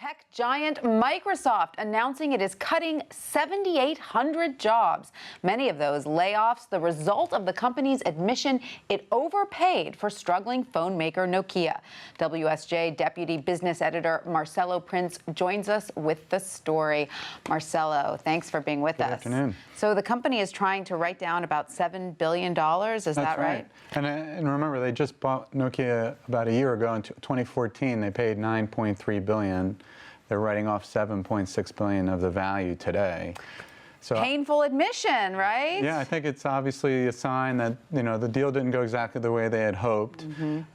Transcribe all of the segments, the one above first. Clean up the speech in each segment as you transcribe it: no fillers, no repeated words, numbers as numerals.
Tech giant Microsoft announcing it is cutting 7,800 jobs. Many of those layoffs the result of the company's admission it overpaid for struggling phone maker Nokia. WSJ Deputy Business Editor Marcelo Prince joins us with the story. Marcelo, thanks for being with us. Good afternoon. So the company is trying to write down about $7 billion. Is that right? And remember, they just bought Nokia about a year ago in 2014. They paid $9.3 billion. They're writing off $7.6 billion of the value today. So, painful admission, right? Yeah, I think it's obviously a sign that, the deal didn't go exactly the way they had hoped.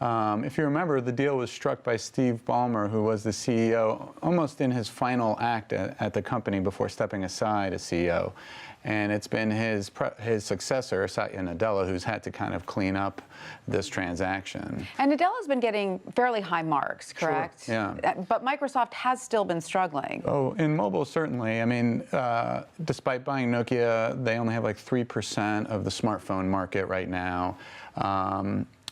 If you remember, the deal was struck by Steve Ballmer, who was the CEO, almost in his final act at the company before stepping aside as CEO. And it's been his successor, Satya Nadella, who's had to kind of clean up this transaction. And Nadella's been getting fairly high marks, correct? Sure, yeah. But Microsoft has still been struggling. Oh, in mobile, certainly. I mean, despite buying Nokia, they only have like 3% of the smartphone market right now.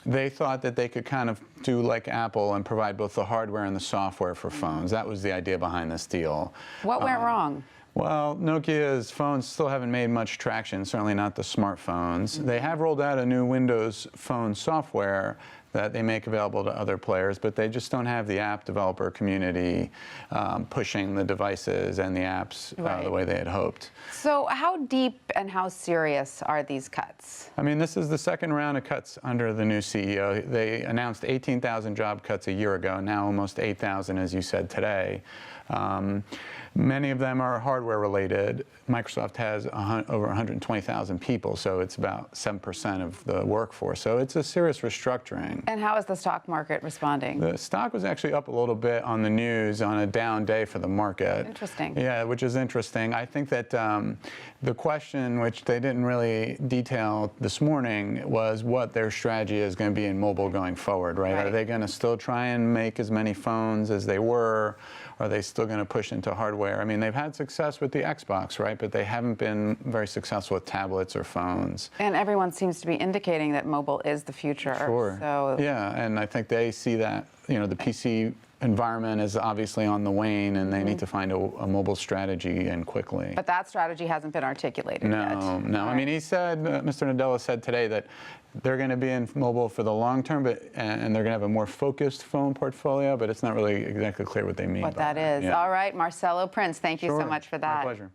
They thought that they could kind of do like Apple and provide both the hardware and the software for phones. That was the idea behind this deal. What went wrong? Well, Nokia's phones still haven't made much traction, certainly not the smartphones. They have rolled out a new Windows Phone software that they make available to other players, but they just don't have the app developer community pushing the devices and the apps the way they had hoped. So how deep and how serious are these cuts? I mean, this is the second round of cuts under the new CEO. They announced 18,000 job cuts a year ago, now almost 8,000, as you said, today. Many of them are hardware related. Microsoft has over 120,000 people, so it's about 7% of the workforce. So it's a serious restructuring. And how is the stock market responding? The stock was actually up a little bit on the news on a down day for the market. Interesting. Yeah, which is interesting. I think that the question, which they didn't really detail this morning, was what their strategy is going to be in mobile going forward, right? Are they going to still try and make as many phones as they were? Are they still going to push into hardware? I mean, they've had success with the Xbox, right? But they haven't been very successful with tablets or phones. And everyone seems to be indicating that mobile is the future. Sure. So yeah, and I think they see that, the PC environment is obviously on the wane, and they need to find a mobile strategy, and quickly. But that strategy hasn't been articulated yet. No. Right. I mean, he said, Mr. Nadella said today that they're going to be in mobile for the long term, and they're going to have a more focused phone portfolio, but it's not really exactly clear what they mean by that is. Yeah. All right, Marcelo Prince, thank you so much for that. My pleasure.